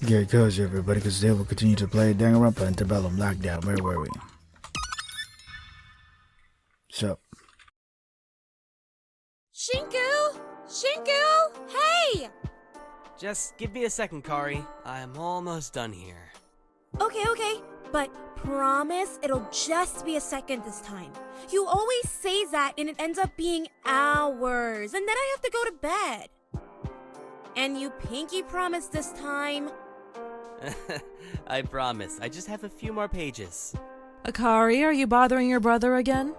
Get cozy, everybody, because they will continue to play Danganronpa and Antebellum Lockdown. Where were we? So, Shinku! Shinku! Hey! Just give me a second, Kari. I'm almost done here. Okay, but promise it'll just be a second this time. You always say that and it ends up being hours, and then I have to go to bed. And you pinky promise this time. I promise. I just have a few more pages. Akari, are you bothering your brother again?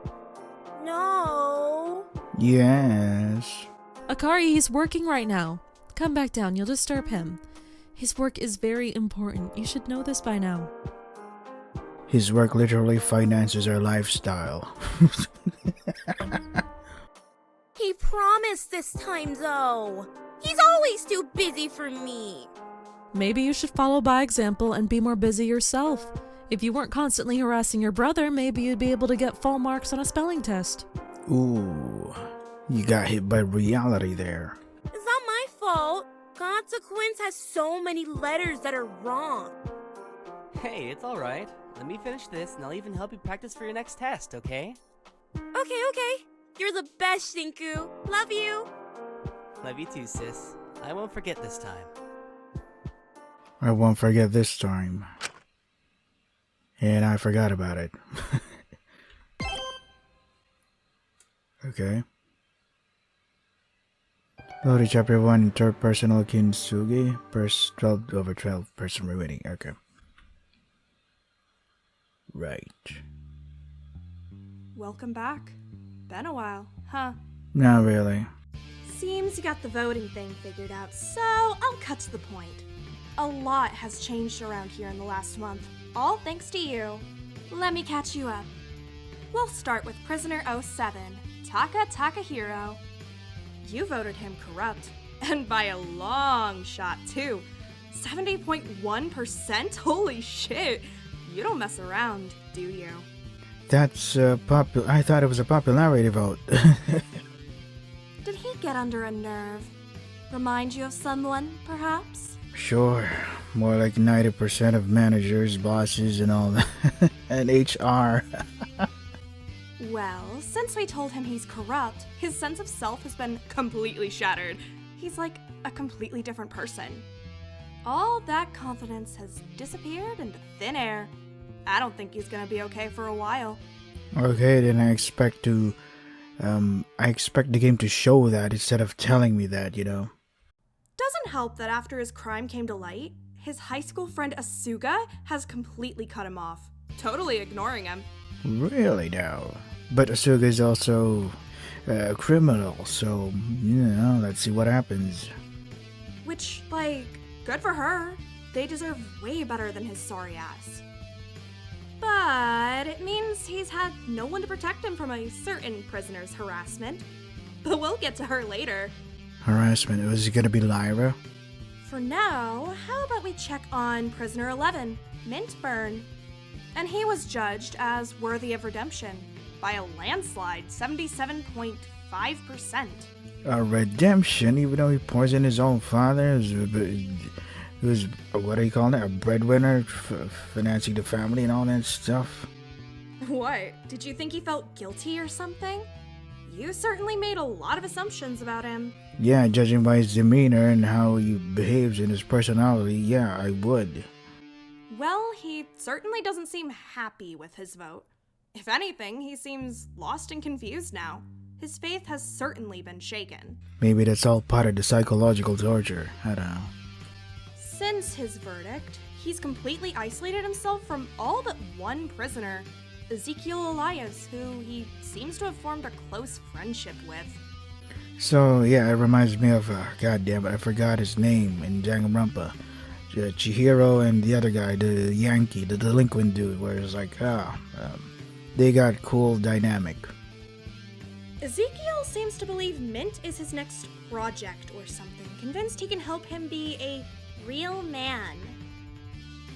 No. yes. Akari, he's working right now. Come back down, you'll disturb him. His work is very important. You should know this by now. His work literally finances our lifestyle. He promised this time, though. He's always too busy for me. Maybe you should follow by example and be more busy yourself. If you weren't constantly harassing your brother, maybe you'd be able to get full marks on a spelling test. Ooh, you got hit by reality there. It's not my fault. Consequence has so many letters that are wrong. Hey, it's alright. Let me finish this and I'll even help you practice for your next test, okay? Okay. You're the best, Shinku. Love you. Love you too, sis. I won't forget this time. I won't forget this time. And I forgot about it. Okay. Go to chapter 1, third personal kintsugi, verse 12/12, person remaining. Okay. Right. Welcome back. Been a while, huh? Not really. Seems you got the voting thing figured out, so I'll cut to the point. A lot has changed around here in the last month, all thanks to you. Let me catch you up. We'll start with prisoner 07, Taka Takahiro. You voted him corrupt, and by a long shot too. 70.1%? Holy shit! You don't mess around, do you? That's I thought it was a popularity vote. Did he get under a nerve? Remind you of someone, perhaps? Sure. More like 90% of managers, bosses, and all that. And HR. Well, since we told him he's corrupt, his sense of self has been completely shattered. He's like a completely different person. All that confidence has disappeared into thin air. I don't think he's gonna be okay for a while. Okay, then I expect the game to show that instead of telling me that, you know. Doesn't help that after his crime came to light, his high school friend Asuga has completely cut him off, totally ignoring him. Really now. But Asuga is also a criminal, so, you know, let's see what happens. Which, like, good for her. They deserve way better than his sorry ass. But it means he's had no one to protect him from a certain prisoner's harassment. But we'll get to her later. Harassment, was it gonna be Lyra? For now, how about we check on prisoner 11, Mintburn? And he was judged as worthy of redemption by a landslide, 77.5%. A redemption, even though he poisoned his own father? He was, what do you call it, a breadwinner, financing the family and all that stuff? What? Did you think he felt guilty or something? You certainly made a lot of assumptions about him. Yeah, judging by his demeanor and how he behaves in his personality, yeah, I would. Well, he certainly doesn't seem happy with his vote. If anything, he seems lost and confused now. His faith has certainly been shaken. Maybe that's all part of the psychological torture. I don't know. Since his verdict, he's completely isolated himself from all but one prisoner, Ezekiel Elias, who he seems to have formed a close friendship with. So, yeah, it reminds me of, god damn it, I forgot his name in Danganronpa. Chihiro and the other guy, the Yankee, the delinquent dude, where it's like, they got cool dynamic. Ezekiel seems to believe Mint is his next project or something, convinced he can help him be a real man.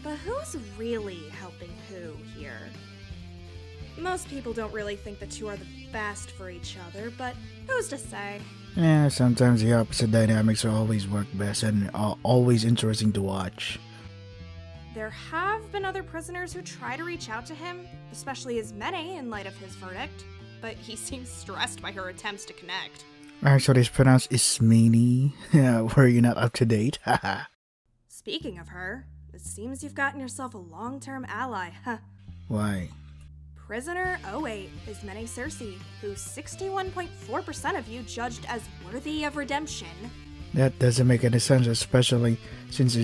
But who's really helping who here? Most people don't really think the two are the best for each other, but who's to say? Yeah, sometimes the opposite dynamics are always work best and are always interesting to watch. There have been other prisoners who try to reach out to him, especially Ismene in light of his verdict, but he seems stressed by her attempts to connect. Actually, it's pronounced Ismini. Were you not up to date? Haha. Speaking of her, it seems you've gotten yourself a long-term ally, huh? Why? Prisoner 08 Ismene Cersei, who 61.4% of you judged as worthy of redemption. That doesn't make any sense, especially since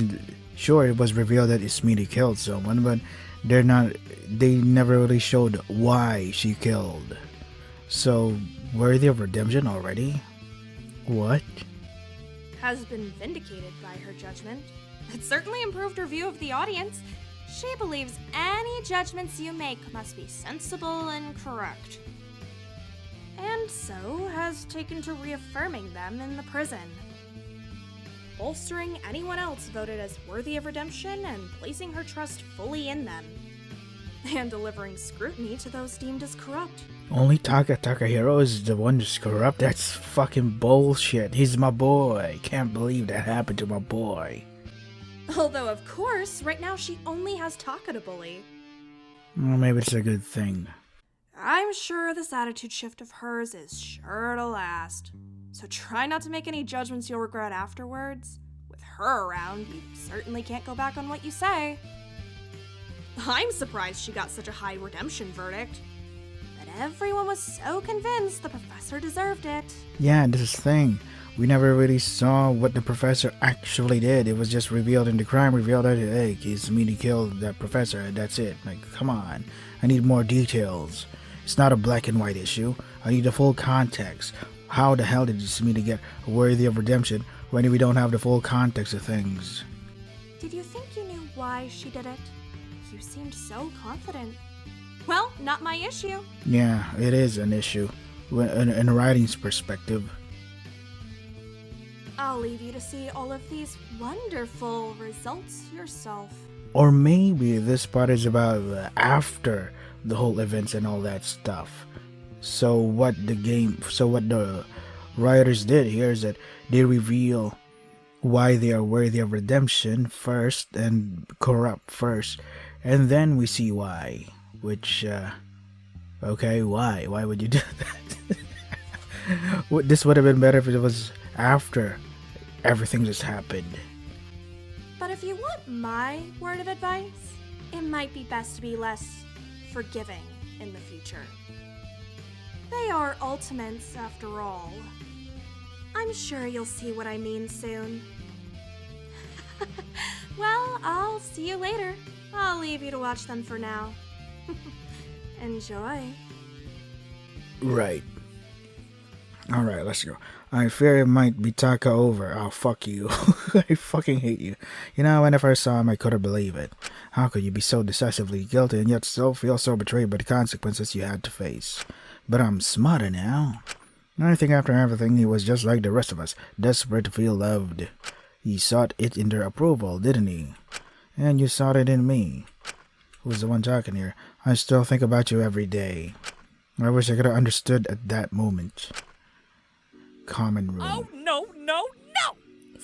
sure it was revealed that Ismini killed someone, but they never really showed why she killed. So, worthy of redemption already? What? Has been vindicated by her judgment. It certainly improved her view of the audience. She believes any judgments you make must be sensible and correct. And so has taken to reaffirming them in the prison, bolstering anyone else voted as worthy of redemption and placing her trust fully in them, and delivering scrutiny to those deemed as corrupt. Only Takahiro is the one who's corrupt? That's fucking bullshit. He's my boy. Can't believe that happened to my boy. Although, of course, right now she only has Taka to bully. Well, maybe it's a good thing. I'm sure this attitude shift of hers is sure to last. So try not to make any judgments you'll regret afterwards. With her around, you certainly can't go back on what you say. I'm surprised she got such a high redemption verdict. But everyone was so convinced the professor deserved it. Yeah, this is the thing. We never really saw what the professor actually did. It was just revealed in the crime, revealed that, hey, Ismini killed that professor, and that's it. Like, come on. I need more details. It's not a black and white issue. I need the full context. How the hell did Ismini get worthy of redemption when we don't have the full context of things? Did you think you knew why she did it? You seemed so confident. Well, not my issue. Yeah, it is an issue. In a writing's perspective. I'll leave you to see all of these wonderful results yourself. Or maybe this part is about after the whole events and all that stuff. So what the writers did here is that they reveal why they are worthy of redemption first and corrupt first, and then we see why. Which, okay, why? Why would you do that? This would have been better if it was after everything just happened. But if you want my word of advice, it might be best to be less forgiving in the future. They are ultimates after all. I'm sure you'll see what I mean soon. Well, I'll see you later. I'll leave you to watch them for now. Enjoy. Right. Alright, let's go. I fear it might be Taka over. Oh, fuck you. I fucking hate you. You know, when I first saw him, I couldn't believe it. How could you be so decisively guilty and yet still feel so betrayed by the consequences you had to face? But I'm smarter now. I think after everything, he was just like the rest of us, desperate to feel loved. He sought it in their approval, didn't he? And you sought it in me. Who's the one talking here? I still think about you every day. I wish I could have understood at that moment. Common room. Oh, no.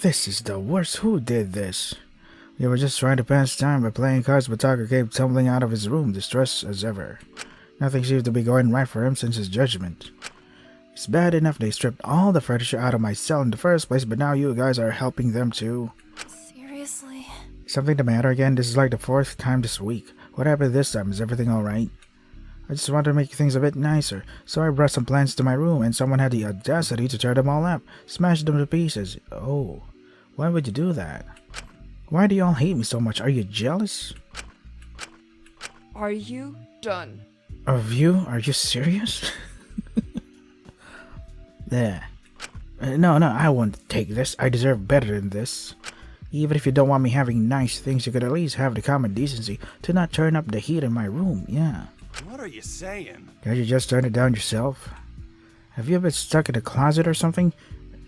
This is the worst. Who did this? We were just trying to pass time by playing cards, but Taka came tumbling out of his room, distressed as ever. Nothing seemed to be going right for him since his judgment. It's bad enough they stripped all the furniture out of my cell in the first place, but now you guys are helping them too. Seriously? Something the matter again? This is like the 4th time this week. What happened this time? Is everything alright? I just wanted to make things a bit nicer, so I brought some plants to my room and someone had the audacity to tear them all up, smash them to pieces. Oh, why would you do that? Why do you all hate me so much? Are you jealous? Are you done? Of you? Are you serious? There. No, I won't take this. I deserve better than this. Even if you don't want me having nice things, you could at least have the common decency to not turn up the heat in my room, yeah. What are you saying? Can't you just turn it down yourself? Have you been stuck in a closet or something?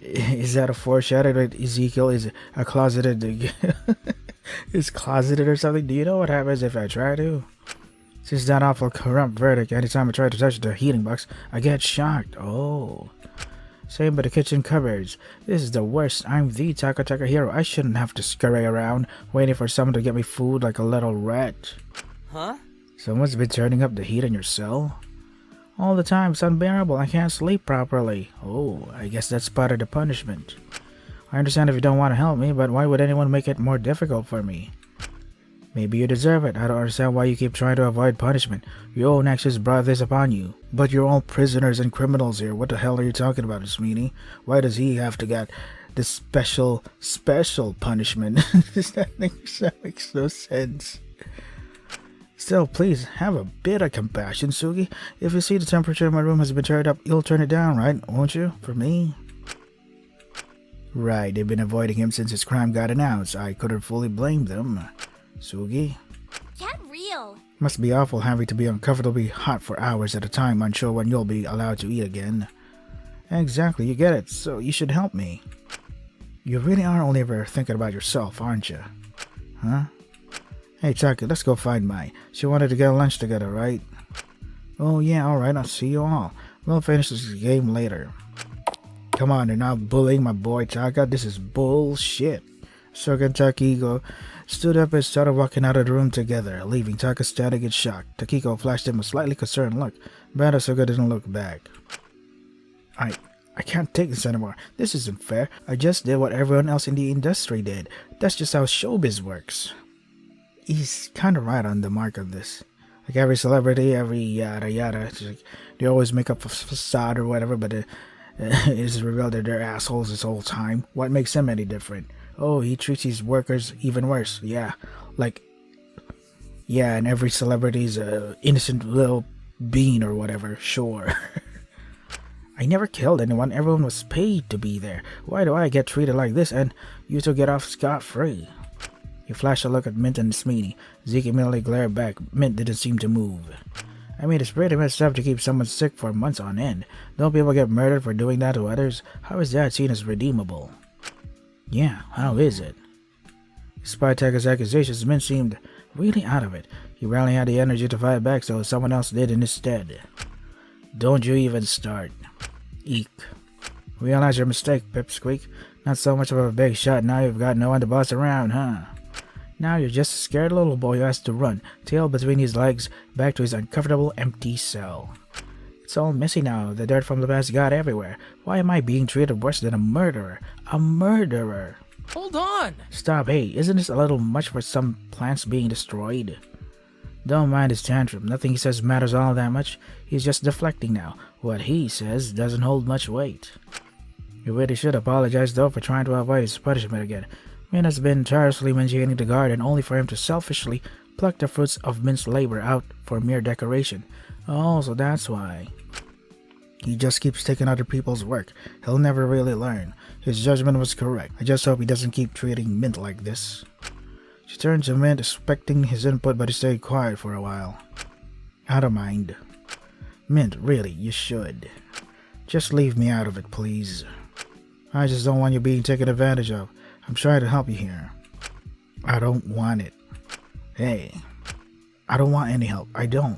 Is that a foreshadow that Ezekiel is a closeted... is closeted or something? Do you know what happens if I try to? Since that awful corrupt verdict, anytime I try to touch the heating box, I get shocked. Oh. Same with the kitchen cupboards. This is the worst. I'm the Taka hero. I shouldn't have to scurry around waiting for someone to get me food like a little rat. Huh? Someone's been turning up the heat in your cell? All the time. It's unbearable. I can't sleep properly. Oh, I guess that's part of the punishment. I understand if you don't want to help me, but why would anyone make it more difficult for me? Maybe you deserve it. I don't understand why you keep trying to avoid punishment. Your own actions brought this upon you. But you're all prisoners and criminals here. What the hell are you talking about, Smeeney? Why does he have to get this special punishment? That makes no sense. Still, please, have a bit of compassion, Sugi. If you see the temperature in my room has been turned up, you'll turn it down, right? Won't you? For me? Right, they've been avoiding him since his crime got announced. I couldn't fully blame them. Sugi? Get real. Must be awful having to be uncomfortably hot for hours at a time, unsure when you'll be allowed to eat again. Exactly, you get it, so you should help me. You really are only ever thinking about yourself, aren't you? Huh? Hey, Taka, let's go find Mai. She wanted to get lunch together, right? Oh yeah, alright, I'll see you all. We'll finish this game later. Come on, they're not bullying my boy Taka. This is bullshit. Soka and Takiko stood up and started walking out of the room together, leaving Taka standing in shock. Takiko flashed him a slightly concerned look, but Soka didn't look back. I can't take this anymore. This isn't fair. I just did what everyone else in the industry did. That's just how showbiz works. He's kind of right on the mark of this. Like every celebrity, every yada yada, it's like they always make up a facade or whatever, but it is revealed that they're assholes this whole time. What makes him any different? Oh, he treats his workers even worse. Yeah, and every celebrity's a innocent little bean or whatever. Sure. I never killed anyone. Everyone was paid to be there. Why do I get treated like this and you two get off scot-free? He flashed a look at Mint and Smeeney. Zeke immediately glared back. Mint didn't seem to move. I mean, it's pretty messed up to keep someone sick for months on end. Don't people get murdered for doing that to others? How is that seen as redeemable? Yeah, how is it? Despite Taka's accusations, Mint seemed really out of it. He rarely had the energy to fight back, so someone else did instead. Don't you even start. Eek. Realize your mistake, Pipsqueak. Not so much of a big shot, now you've got no one to boss around, huh? Now you're just a scared little boy who has to run, tail between his legs, back to his uncomfortable empty cell. It's all messy now. The dirt from the past got everywhere. Why am I being treated worse than a murderer? A murderer! Hold on! Stop, hey, isn't this a little much for some plants being destroyed? Don't mind his tantrum. Nothing he says matters all that much. He's just deflecting now. What he says doesn't hold much weight. You really should apologize though for trying to avoid his punishment again. Mint has been tirelessly maintaining the garden only for him to selfishly pluck the fruits of Mint's labor out for mere decoration. Oh, so that's why. He just keeps taking other people's work. He'll never really learn. His judgment was correct. I just hope he doesn't keep treating Mint like this. She turned to Mint, expecting his input, but he stayed quiet for a while. I don't mind. Mint, really, you should. Just leave me out of it, please. I just don't want you being taken advantage of. I'm trying to help you here. I don't want it. Hey, I don't want any help. I don't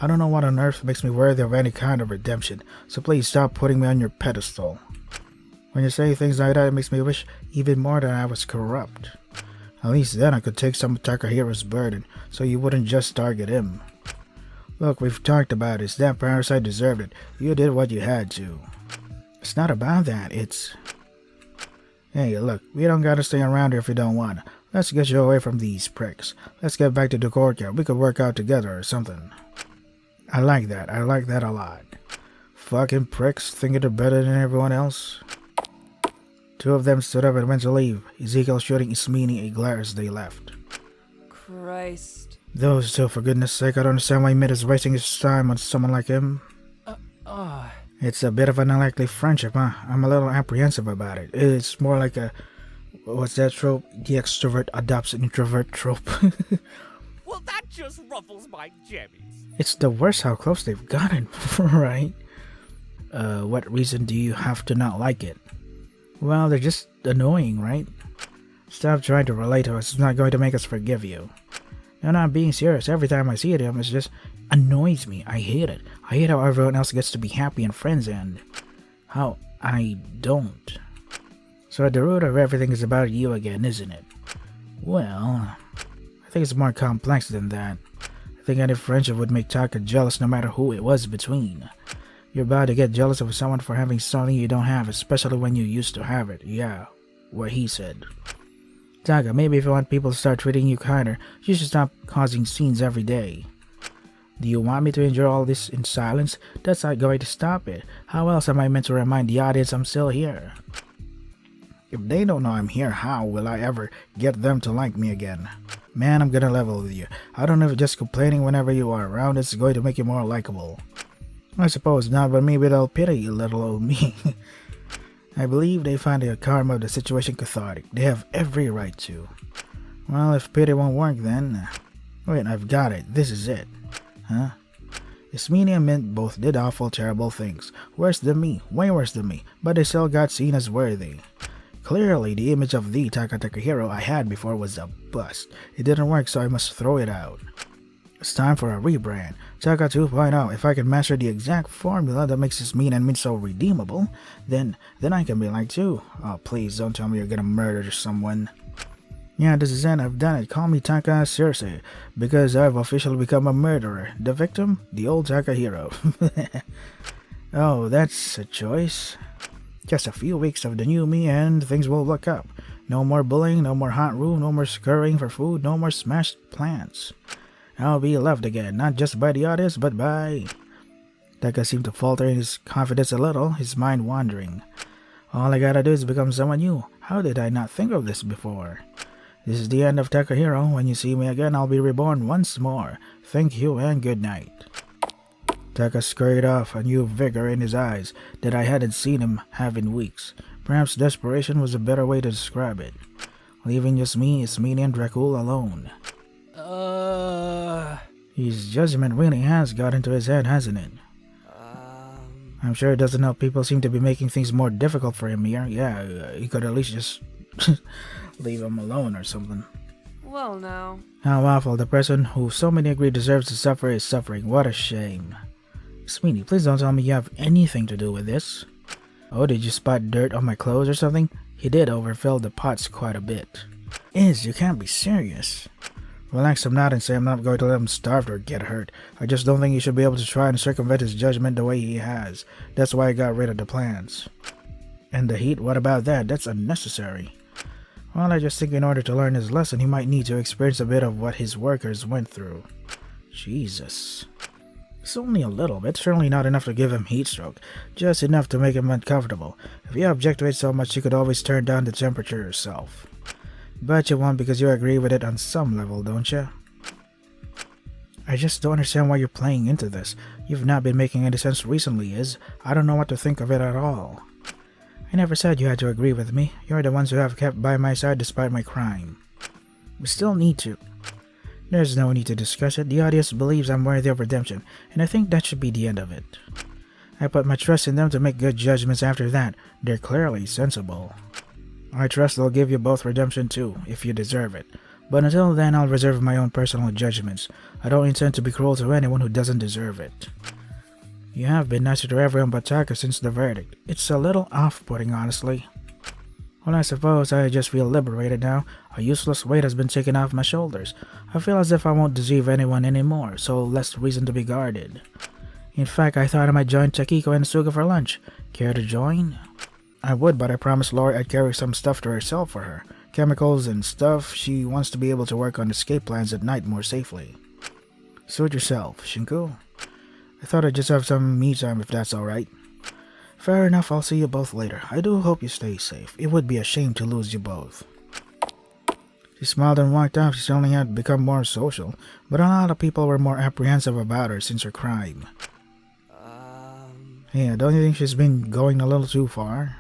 know what on earth makes me worthy of any kind of redemption, so please stop putting me on your pedestal. When you say things like that, it makes me wish even more that I was corrupt. At least then I could take some of Takahiro's burden, so you wouldn't just target him. Look, we've talked about this. That parasite deserved it. You did what you had to. It's not about that, it's... Hey, look, we don't gotta stay around here if you don't want. Let's get you away from these pricks. Let's get back to the courtyard. We could work out together or something. I like that a lot. Fucking pricks thinking they're better than everyone else. Two of them stood up and went to leave, Ezekiel shooting Ismini a glare as they left. Christ. Those two, for goodness sake, I don't understand why Mid is wasting his time on someone like him. It's a bit of an unlikely friendship, huh? I'm a little apprehensive about it. It's more like a... What's that trope? The extrovert adopts an introvert trope. Well, that just ruffles my jammies. It's the worst how close they've gotten, right? What reason do you have to not like it? Well, they're just annoying, right? Stop trying to relate to us. It's not going to make us forgive you. No, I'm being serious. Every time I see them, it just annoys me. I hate it. I hate how everyone else gets to be happy and friends and how I don't. So at the root of everything is about you again, isn't it? Well, I think it's more complex than that. I think any friendship would make Taka jealous no matter who it was between. You're about to get jealous of someone for having something you don't have, especially when you used to have it. Yeah, what he said. Taka, maybe if you want people to start treating you kinder, you should stop causing scenes every day. Do you want me to endure all this in silence? That's not going to stop it. How else am I meant to remind the audience I'm still here? If they don't know I'm here, how will I ever get them to like me again? Man, I'm gonna level with you. I don't know if just complaining whenever you are around is going to make you more likable. I suppose not, but maybe they'll pity little old me. I believe they find the karma of the situation cathartic. They have every right to. Well, if pity won't work then... Wait, I've got it. This is it. Huh? Ismene and Mint both did awful, terrible things. Worse than me. Way worse than me. But they still got seen as worthy. Clearly, the image of the Taka hero I had before was a bust. It didn't work, so I must throw it out. It's time for a rebrand. Taka 2.0. If I can master the exact formula that makes Ismene and Mint so redeemable, then I can be like too. Oh, please don't tell me you're gonna murder someone. Yeah, this is it. I've done it. Call me Taka seriously, because I've officially become a murderer. The victim? The old Taka hero. Oh, that's a choice. Just a few weeks of the new me and things will look up. No more bullying, no more hot room, no more scurrying for food, no more smashed plans. I'll be loved again, not just by the audience, but by... Taka seemed to falter in his confidence a little, his mind wandering. All I gotta do is become someone new. How did I not think of this before? This is the end of Taka Hero. When you see me again, I'll be reborn once more. Thank you and good night. Taka scurried off, a new vigor in his eyes that I hadn't seen him have in weeks. Perhaps desperation was a better way to describe it. Leaving just me, Ismene, and Dracul alone. His judgment really has got into his head, hasn't it? I'm sure it doesn't help people seem to be making things more difficult for him here. Yeah, he could at least just leave him alone or something. Well, now. How awful. The person who so many agree deserves to suffer is suffering. What a shame. Ismene, please don't tell me you have anything to do with this. Oh, did you spot dirt on my clothes or something? He did overfill the pots quite a bit. You can't be serious. Relax, I'm not, and say I'm not going to let him starve or get hurt. I just don't think he should be able to try and circumvent his judgment the way he has. That's why I got rid of the plans. And the heat, what about that? That's unnecessary. Well, I just think in order to learn his lesson, he might need to experience a bit of what his workers went through. Jesus. It's only a little bit, certainly not enough to give him heat stroke, just enough to make him uncomfortable. If you object to it so much, you could always turn down the temperature yourself. But you won't because you agree with it on some level, don't you? I just don't understand why you're playing into this. You've not been making any sense recently, I don't know what to think of it at all. I never said you had to agree with me. You're the ones who have kept by my side despite my crime. We still need to. There's no need to discuss it. The audience believes I'm worthy of redemption, and I think that should be the end of it. I put my trust in them to make good judgments after that. They're clearly sensible. I trust they'll give you both redemption too, if you deserve it. But until then, I'll reserve my own personal judgments. I don't intend to be cruel to anyone who doesn't deserve it. You have been nicer to everyone but Taka since the verdict. It's a little off-putting, honestly. Well, I suppose I just feel liberated now. A useless weight has been taken off my shoulders. I feel as if I won't deceive anyone anymore, so less reason to be guarded. In fact, I thought I might join Takiko and Suga for lunch. Care to join? I would, but I promised Lori I'd carry some stuff to herself for her. Chemicals and stuff. She wants to be able to work on escape plans at night more safely. Suit yourself, Shinku. I thought I'd just have some me time if that's alright. Fair enough, I'll see you both later. I do hope you stay safe. It would be a shame to lose you both. She smiled and walked off. She only had become more social, but a lot of people were more apprehensive about her since her crime. Yeah, don't you think she's been going a little too far?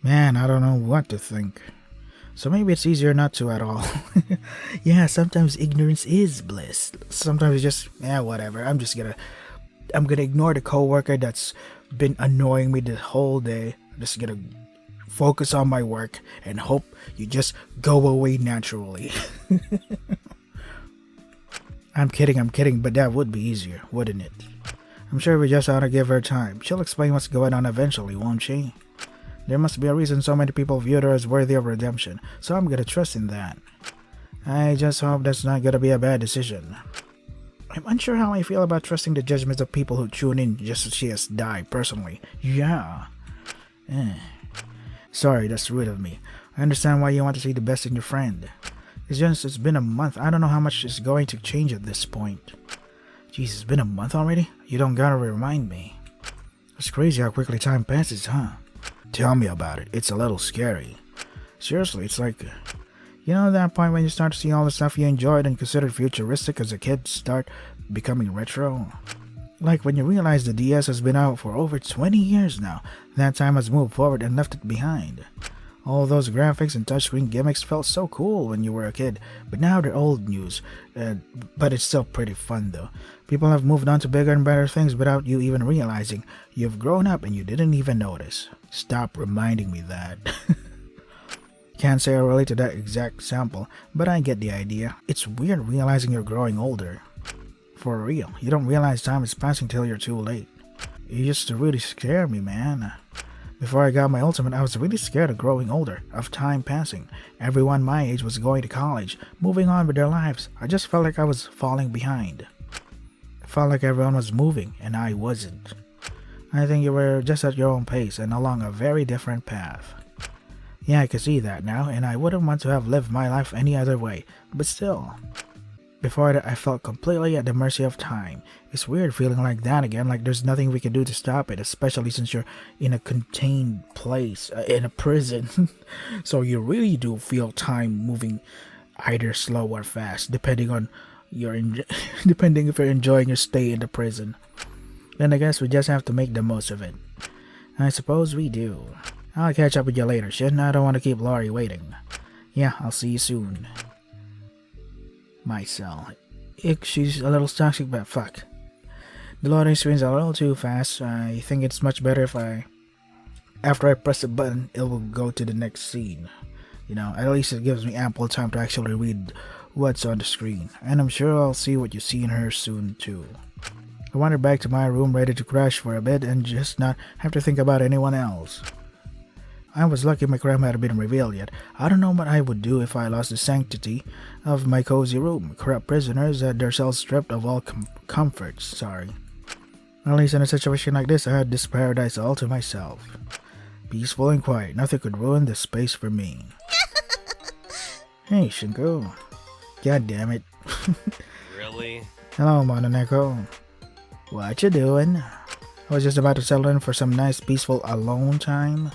Man, I don't know what to think. So maybe it's easier not to at all. Yeah, sometimes ignorance is bliss. Sometimes it's just, whatever. I'm gonna ignore the coworker that's been annoying me the whole day. I'm just gonna focus on my work and hope you just go away naturally. I'm kidding, but that would be easier, wouldn't it? I'm sure we just ought to give her time. She'll explain what's going on eventually, won't she? There must be a reason so many people viewed her as worthy of redemption, so I'm gonna trust in that. I just hope that's not gonna be a bad decision. I'm unsure how I feel about trusting the judgments of people who tune in just to see us die, personally. Yeah. Sorry, that's rude of me. I understand why you want to see the best in your friend. It's been a month. I don't know how much is going to change at this point. Jeez, it's been a month already? You don't gotta remind me. It's crazy how quickly time passes, huh? Tell me about it. It's a little scary. Seriously, it's like... You know that point when you start to see all the stuff you enjoyed and considered futuristic as a kid start becoming retro? Like when you realize the DS has been out for over 20 years now. That time has moved forward and left it behind. All those graphics and touchscreen gimmicks felt so cool when you were a kid, but now they're old news. But it's still pretty fun though. People have moved on to bigger and better things without you even realizing. You've grown up and you didn't even notice. Stop reminding me that. Can't say I relate to that exact sample, but I get the idea. It's weird realizing you're growing older. For real, you don't realize time is passing till you're too late. It used to really scare me, man. Before I got my ultimate, I was really scared of growing older, of time passing. Everyone my age was going to college, moving on with their lives. I just felt like I was falling behind. I felt like everyone was moving, and I wasn't. I think you were just at your own pace and along a very different path. Yeah, I can see that now, and I wouldn't want to have lived my life any other way, but still. Before that, I felt completely at the mercy of time. It's weird feeling like that again, like there's nothing we can do to stop it, especially since you're in a contained place, in a prison. So you really do feel time moving either slow or fast, depending on depending if you're enjoying your stay in the prison. Then I guess we just have to make the most of it. I suppose we do. I'll catch up with you later, Shin. I don't want to keep Laurie waiting. Yeah, I'll see you soon. My cell. She's a little toxic, but fuck. The loading screen's a little too fast. I think it's much better if after I press the button, it will go to the next scene. You know, at least it gives me ample time to actually read what's on the screen. And I'm sure I'll see what you see in her soon too. I wandered back to my room ready to crash for a bit and just not have to think about anyone else. I was lucky my crime hadn't been revealed yet. I don't know what I would do if I lost the sanctity of my cozy room. Corrupt prisoners had their cells stripped of all comforts, sorry. At least in a situation like this, I had this paradise all to myself. Peaceful and quiet, nothing could ruin this space for me. Hey, Shinko. God damn it. Really? Hello, Mononeko. What you doing? I was just about to settle in for some nice, peaceful, alone time.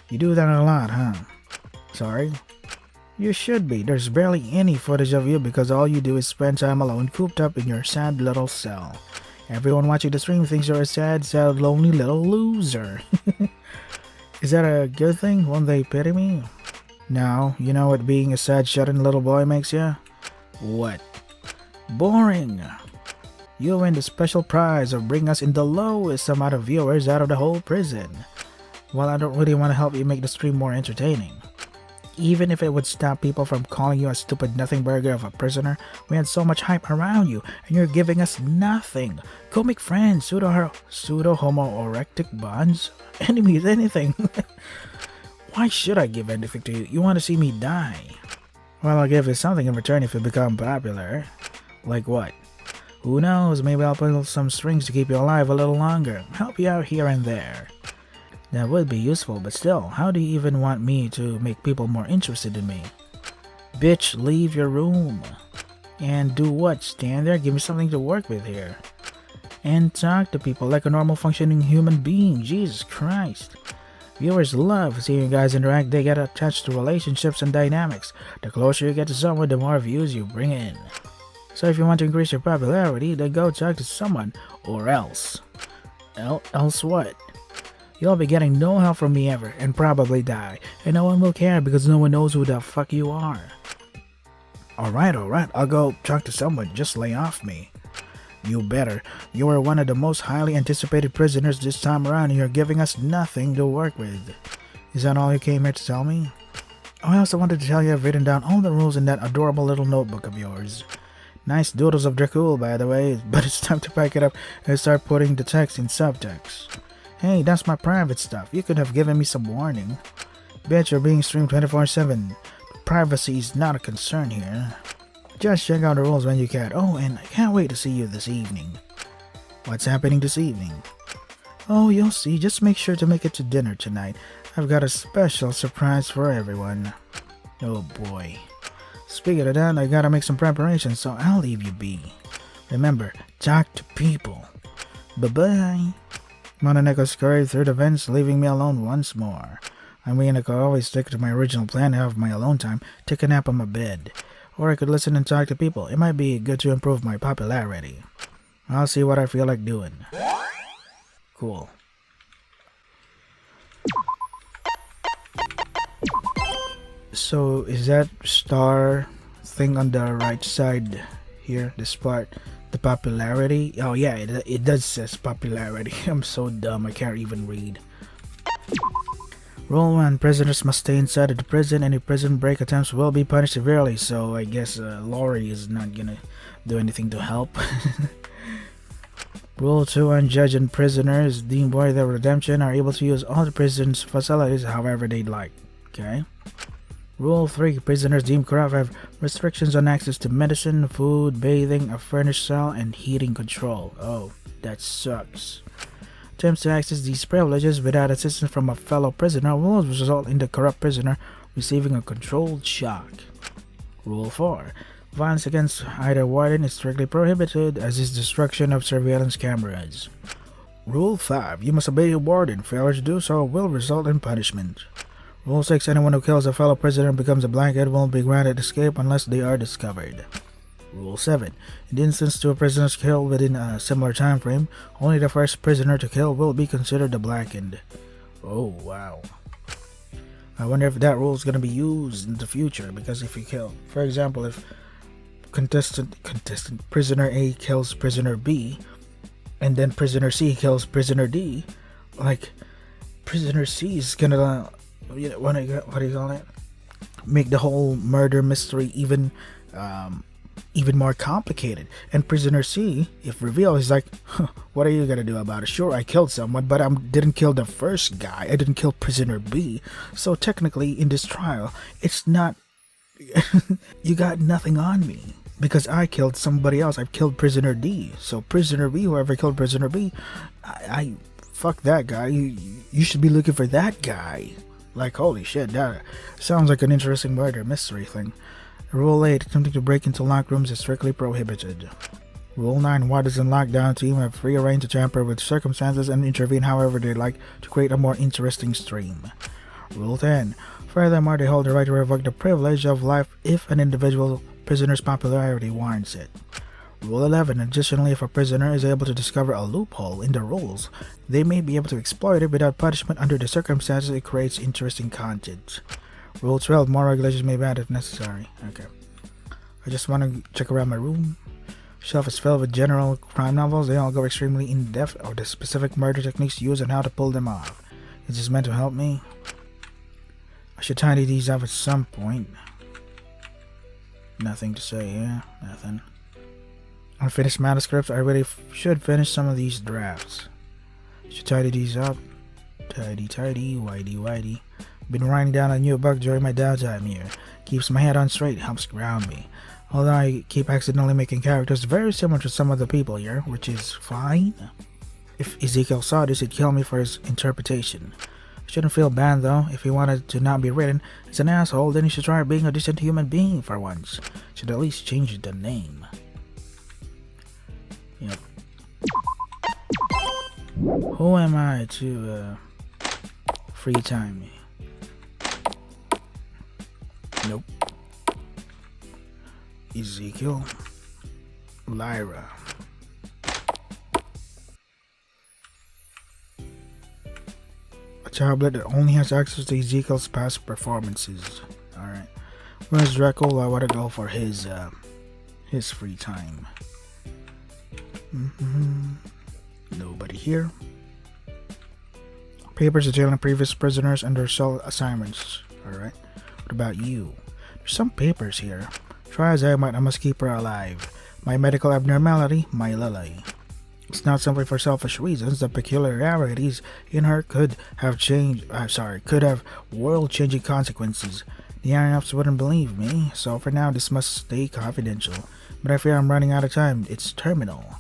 You do that a lot, huh? Sorry? You should be. There's barely any footage of you because all you do is spend time alone, cooped up in your sad little cell. Everyone watching the stream thinks you're a sad, lonely little loser. Is that a good thing? Won't they pity me? No, you know what being a sad, shut-in little boy makes you? What? Boring. You win the special prize of bringing us in the lowest amount of viewers out of the whole prison. Well, I don't really want to help you make the stream more entertaining. Even if it would stop people from calling you a stupid nothing burger of a prisoner, we had so much hype around you, and you're giving us nothing. Go make friends, pseudo-homo-erectic bonds, enemies, anything. Why should I give anything to you? You want to see me die? Well, I'll give you something in return if you become popular. Like what? Who knows, maybe I'll pull some strings to keep you alive a little longer, help you out here and there. That would be useful, but still, how do you even want me to make people more interested in me? Bitch, leave your room. And do what? Stand there? Give me something to work with here. And talk to people like a normal functioning human being. Jesus Christ. Viewers love seeing you guys interact. They get attached to relationships and dynamics. The closer you get to someone, the more views you bring in. So if you want to increase your popularity, then go talk to someone. Or else. Else what? You'll be getting no help from me ever, and probably die, and no one will care because no one knows who the fuck you are. Alright, I'll go talk to someone, just lay off me. You better. You are one of the most highly anticipated prisoners this time around, and you're giving us nothing to work with. Is that all you came here to tell me? Oh, I also wanted to tell you I've written down all the rules in that adorable little notebook of yours. Nice doodles of Dracul, by the way, but it's time to pack it up and start putting the text in subtext. Hey, that's my private stuff. You could have given me some warning. Bet you're being streamed 24/7. Privacy is not a concern here. Just check out the rules when you can. Oh, and I can't wait to see you this evening. What's happening this evening? Oh, you'll see. Just make sure to make it to dinner tonight. I've got a special surprise for everyone. Oh boy. Speaking of that, I gotta make some preparations, so I'll leave you be. Remember, talk to people. Bye-bye. Mononeko scurried through the vents, leaving me alone once more. I mean, I could always stick to my original plan to have my alone time, take a nap on my bed. Or I could listen and talk to people. It might be good to improve my popularity. I'll see what I feel like doing. Cool. So, is that star thing on the right side here, this part, the popularity? Oh yeah, it does says popularity. I'm so dumb, I can't even read. Rule 1. Prisoners must stay inside of the prison. Any prison break attempts will be punished severely, so I guess Lori is not gonna do anything to help. Rule 2. Unjudged and prisoners deemed worthy of redemption are able to use all the prison's facilities however they'd like. Okay. Rule 3. Prisoners deemed corrupt have restrictions on access to medicine, food, bathing, a furnished cell, and heating control. Oh, that sucks. Attempts to access these privileges without assistance from a fellow prisoner will result in the corrupt prisoner receiving a controlled shock. Rule 4. Violence against either warden is strictly prohibited, as is destruction of surveillance cameras. Rule 5. You must obey your warden. Failure to do so will result in punishment. Rule 6. Anyone who kills a fellow prisoner and becomes a blankhead won't be granted escape unless they are discovered. Rule 7. In the instance two prisoners killed within a similar time frame, only the first prisoner to kill will be considered a blackened. Oh, wow. I wonder if that rule is going to be used in the future, because if you kill, for example, if contestant prisoner A kills prisoner B, and then prisoner C kills prisoner D, like, prisoner C is gonna, what do you call it? Make the whole murder mystery even more complicated. And prisoner C, if revealed, is like, huh, what are you gonna do about it? Sure, I killed someone, but I didn't kill the first guy. I didn't kill prisoner B. So technically, in this trial, it's not. You got nothing on me because I killed somebody else. I've killed prisoner D. So prisoner B, whoever killed prisoner B, I fuck that guy. You should be looking for that guy. Like, holy shit, that sounds like an interesting murder mystery thing. Rule 8. Attempting to break into locked rooms is strictly prohibited. Rule 9. Wardens and lockdown team have free reign to tamper with circumstances and intervene however they like to create a more interesting stream. Rule 10. Furthermore, they hold the right to revoke the privilege of life if an individual prisoner's popularity warrants it. Rule 11. Additionally, if a prisoner is able to discover a loophole in the rules, they may be able to exploit it without punishment under the circumstances it creates interesting content. Rule 12. More regulations may be added if necessary. Okay. I just want to check around my room. Shelf is filled with general crime novels. They all go extremely in-depth of the specific murder techniques used and how to pull them off. Is this meant to help me? I should tidy these up at some point. Nothing to say, yeah? Nothing. Unfinished manuscripts. I really should finish some of these drafts. Should tidy these up. Tidy, whitey. Been writing down a new book during my downtime here. Keeps my head on straight, helps ground me. Although I keep accidentally making characters very similar to some of the people here, which is fine. If Ezekiel saw this, he'd kill me for his interpretation. I shouldn't feel bad though. If he wanted to not be written as an asshole, then he should try being a decent human being for once. Should at least change the name. Yep. Who am I to free time me? Nope. Ezekiel. Lyra. A tablet that only has access to Ezekiel's past performances. Alright. Where's Dracul? I want to go for his free time. Nobody here. Papers detailing previous prisoners and their cell assignments. Alright. What about you? There's some papers here. Try as I might, I must keep her alive. My medical abnormality, my Lily. It's not simply for selfish reasons. The peculiarities in her could have world-changing consequences. The higher-ups wouldn't believe me, so for now this must stay confidential. But I fear I'm running out of time. It's terminal.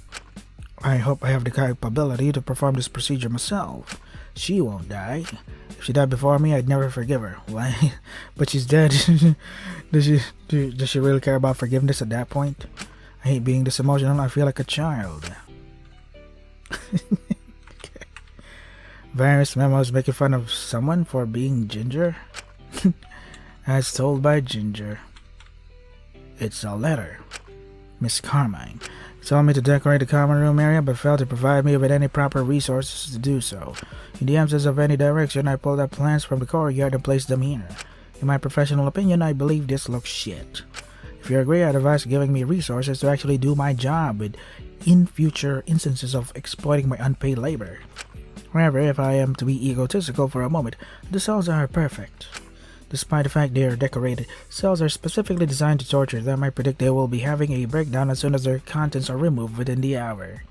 I hope I have the capability to perform this procedure myself. She won't die. If she died before me, I'd never forgive her. Why? But she's dead. Does she really care about forgiveness at that point? I hate being this emotional. I feel like a child. Okay. Various memos making fun of someone for being ginger. As told by Ginger. It's a letter. Miss Carmine told me to decorate the common room area but failed to provide me with any proper resources to do so. In the absence of any direction, I pulled up plans from the courtyard and placed them here. In my professional opinion, I believe this looks shit. If you agree, I'd advise giving me resources to actually do my job in future instances of exploiting my unpaid labor. However, if I am to be egotistical for a moment, the cells are perfect. Despite the fact they are decorated, cells are specifically designed to torture them. I predict they will be having a breakdown as soon as their contents are removed within the hour.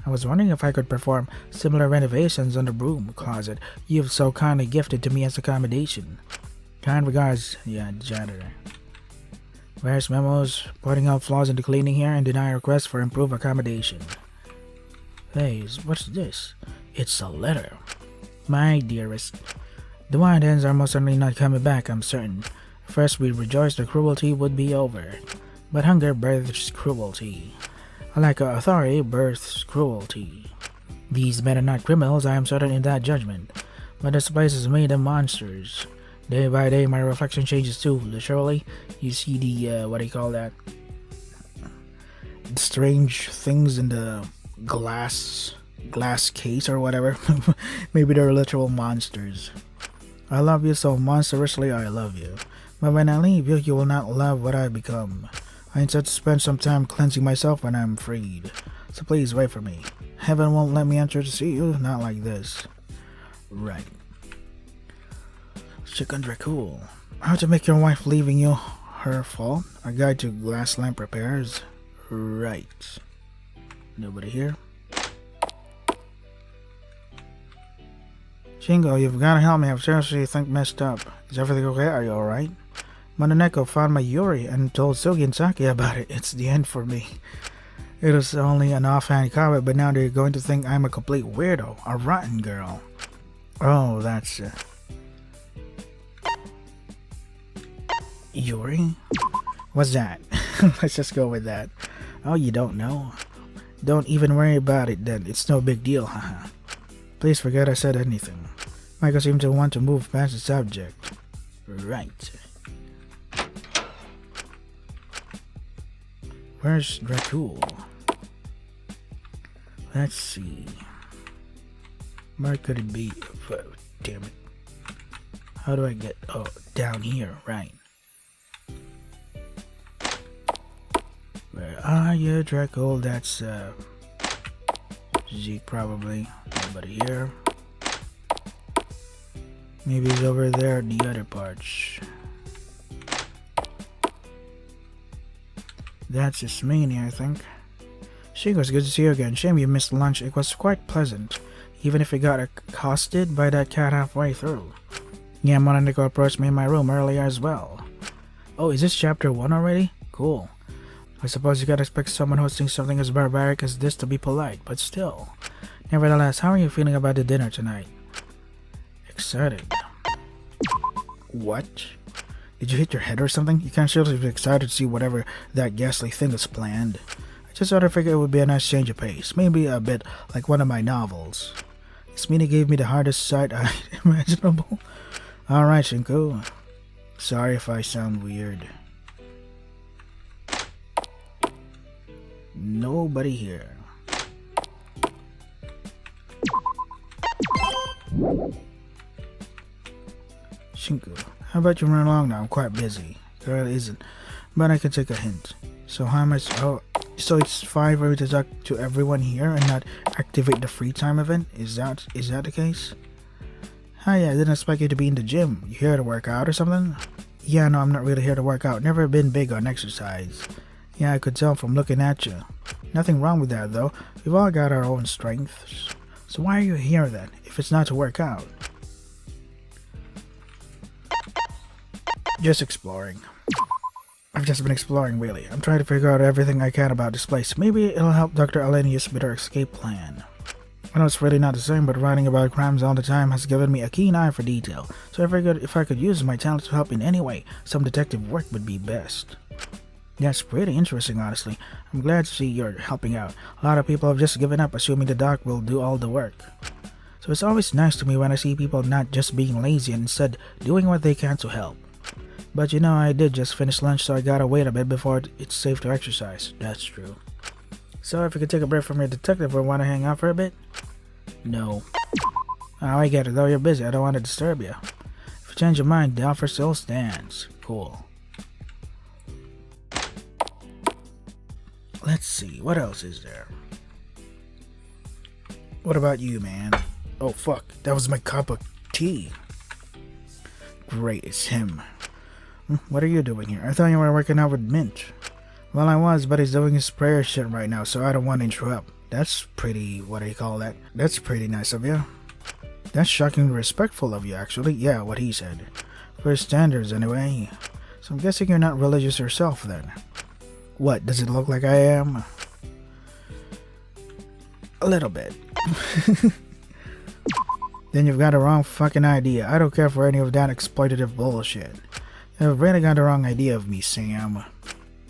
I was wondering if I could perform similar renovations on the broom closet you've so kindly gifted to me as accommodation. Kind regards, janitor. Various memos pointing out flaws in the cleaning here and deny requests for improved accommodation. Hey, what's this? It's a letter. My dearest. The Wardens are most certainly not coming back, I'm certain. First we rejoiced the cruelty would be over. But hunger births cruelty. A lack of authority births cruelty. These men are not criminals, I am certain in that judgment. But this place has made them monsters. Day by day my reflection changes too, literally. You see the, what do you call that? Strange things in the glass case or whatever. Maybe they're literal monsters. I love you so monstrously, I love you. But when I leave you, you will not love what I become. I intend to spend some time cleansing myself when I'm freed. So please wait for me. Heaven won't let me enter to see you, not like this. Right. Chicken Dracul. How to make your wife leaving you her fault? A guide to glass lamp repairs. Right. Nobody here? Shingo, you've gotta help me. I've seriously think messed up. Is everything okay? Are you alright? Mononeko found my Yuri and told Sugi and Saki about it. It's the end for me. It was only an offhand comment, but now they're going to think I'm a complete weirdo. A rotten girl. Oh, that's Yuri? What's that? Let's just go with that. Oh, you don't know? Don't even worry about it then. It's no big deal, haha. Please forget I said anything. Michael seemed to want to move past the subject. Right. Where's Dracul? Let's see. Where could it be? Oh, damn it. How do I get... Oh, down here. Right. Where are you, Dracul? That's, Zeke probably. Nobody here. Maybe he's over there in the other parts. That's just Mania, I think. Shingo, it's good to see you again. Shame you missed lunch. It was quite pleasant, even if we got accosted by that cat halfway through. Yeah, Mononeko approached me in my room earlier as well. Oh, is this chapter 1 already? Cool. I suppose you gotta expect someone hosting something as barbaric as this to be polite, but still. Nevertheless, how are you feeling about the dinner tonight? Excited. What? Did you hit your head or something? You can't seriously be excited to see whatever that ghastly thing is planned. I just sort of figured it would be a nice change of pace. Maybe a bit like one of my novels. This meeting gave me the hardest sight imaginable. Alright, Shinku. Sorry if I sound weird. Nobody here. Shinku, how about you run along now? I'm quite busy. Girl isn't, but I can take a hint. So how much? Oh, so it's fine for me to talk to everyone here and not activate the free time event? Is that the case? Hi, I didn't expect you to be in the gym. You here to work out or something? Yeah, no, I'm not really here to work out. Never been big on exercise. Yeah, I could tell from looking at you. Nothing wrong with that though. We've all got our own strengths. So why are you here then, if it's not to work out? Just exploring. I've just been exploring, really. I'm trying to figure out everything I can about this place. Maybe it'll help Dr. Alenius with our escape plan. I know it's really not the same, but writing about crimes all the time has given me a keen eye for detail. So I figured if I could use my talent to help in any way, some detective work would be best. That's pretty interesting, honestly. I'm glad to see you're helping out. A lot of people have just given up, assuming the doc will do all the work. So it's always nice to me when I see people not just being lazy and instead doing what they can to help. But you know, I did just finish lunch, so I gotta wait a bit before it's safe to exercise. That's true. So if you could take a break from your detective or want to hang out for a bit? No. Oh, I get it, though you're busy. I don't want to disturb you. If you change your mind, the offer still stands. Cool. Let's see, what else is there? What about you, man? Oh, fuck. That was my cup of tea. Great, it's him. What are you doing here? I thought you were working out with Mint. Well, I was, but he's doing his prayer shit right now, so I don't want to interrupt. That's pretty, what do you call that? That's pretty nice of you. That's shockingly respectful of you, actually. Yeah, what he said. For his standards, anyway. So I'm guessing you're not religious yourself, then. What, does it look like I am? A little bit. Then you've got the wrong fucking idea. I don't care for any of that exploitative bullshit. You've really got the wrong idea of me, Sam.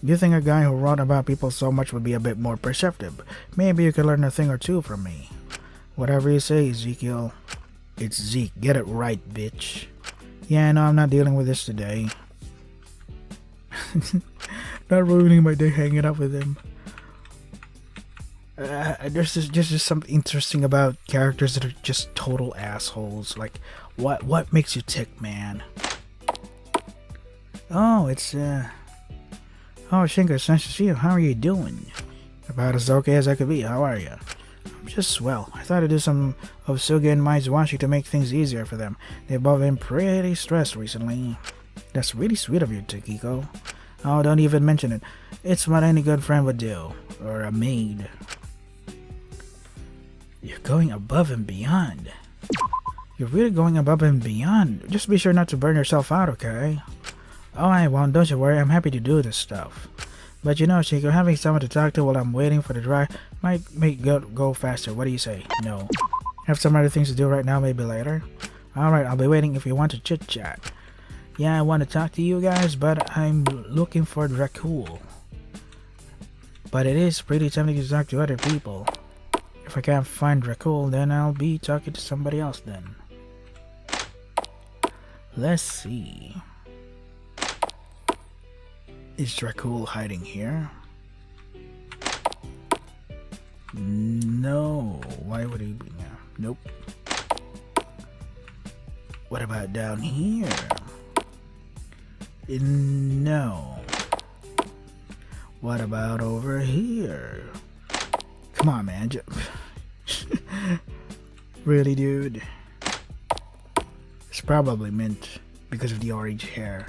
You think a guy who wrote about people so much would be a bit more perceptive? Maybe you could learn a thing or two from me. Whatever you say, Ezekiel. It's Zeke. Get it right, bitch. Yeah, no, I'm not dealing with this today. Not ruining my day hanging out with him. There's just something interesting about characters that are just total assholes. Like, what makes you tick, man? Oh, it's oh, Shinka, it's nice to see you. How are you doing? About as okay as I could be. How are you? I'm just swell. I thought I'd do some of Suga and Mai's washing to make things easier for them. They've both been pretty stressed recently. That's really sweet of you, Takiko. Oh, don't even mention it. It's what any good friend would do. Or a maid. You're going above and beyond. You're really going above and beyond. Just be sure not to burn yourself out, okay? Oh, I won't. Don't you worry. I'm happy to do this stuff. But you know, Chico, having someone to talk to while I'm waiting for the dry might make it go faster. What do you say? No. Have some other things to do right now, maybe later? Alright, I'll be waiting if you want to chit-chat. Yeah, I want to talk to you guys, but I'm looking for Dracul. But it is pretty tempting to talk to other people. If I can't find Dracul, then I'll be talking to somebody else then. Let's see. Is Dracul hiding here? No. Why would he be now? Nope. What about down here? No. What about over here? Come on, man. Really, dude? It's probably Mint because of the orange hair.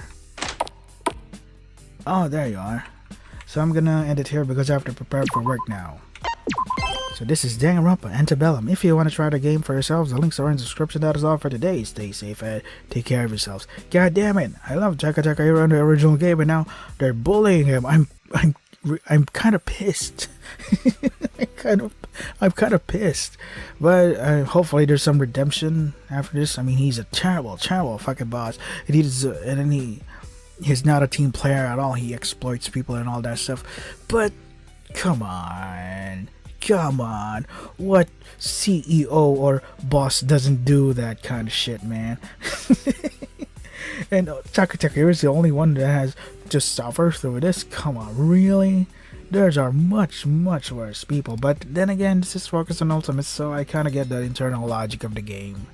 Oh, there you are. So I'm gonna end it here because I have to prepare for work now. So this is Danganronpa Antebellum. If you want to try the game for yourselves, the links are in the description. That is all for today. Stay safe and take care of yourselves. God damn it! I love Taka Hero in the original game, and now they're bullying him. I'm kind of pissed. I'm kind of pissed. But hopefully there's some redemption after this. I mean, he's a terrible fucking boss. And he's not a team player at all. He exploits people and all that stuff. But come on. What CEO or boss doesn't do that kind of shit, man? And Taka Hero is the only one that has just suffered through this. Come on, really? There are much worse people. But then again, this is focused on Ultimate, so I kind of get the internal logic of the game.